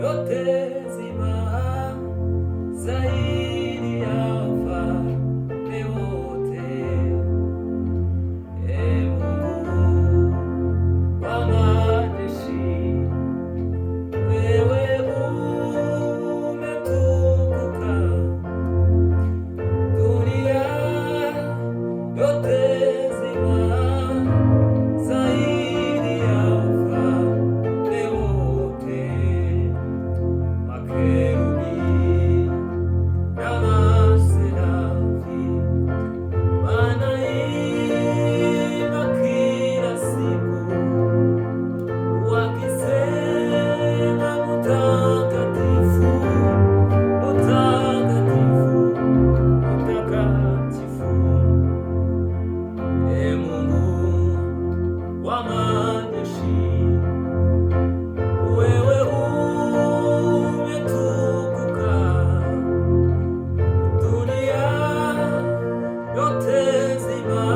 yote nzima zaidi ya ufalme wote. Ee Mungu wa majeshi, wewe umetukuka, dunia yote nzima zaidi ya ufalme wote. Makerubi na maserafi wanaimba kila siku wakisema, Mtakatifu, Mtakatifu, Mtakatifu. Ee Mungu wa majeshi, wewe umetukuka, dunia yote nzima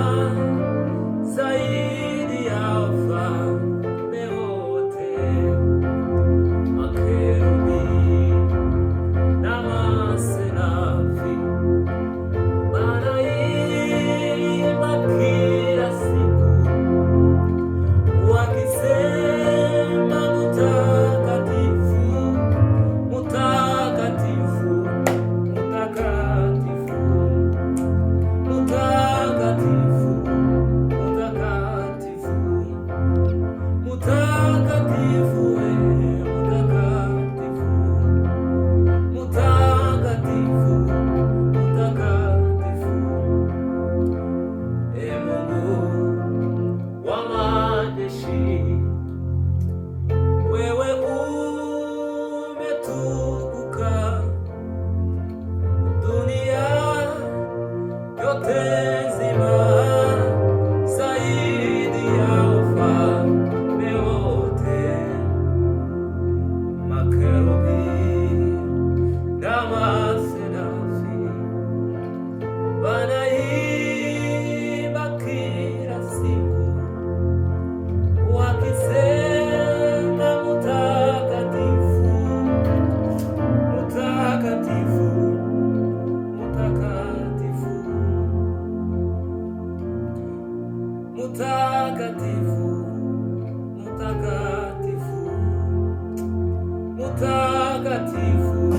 zaidi ya ufalme wote. Makerubi na maserafi wanaimba kila siku wakisema, Mtakatifu, Mtakatifu, Mtakatifu, Mtakatifu, Mtakatifu, Mtakatifu, Mtakatifu, Mtakatifu. Ee Mungu wa majeshi, wewe umetukuka, dunia yote nzima zaidi ya ufalme wote. Makerubi na maserafi wanaimba kila siku wakisema, Mtakatifu, Mtakatifu, Mtakatifu, Mtakatifu, Mtakatifu, Mtakatifu.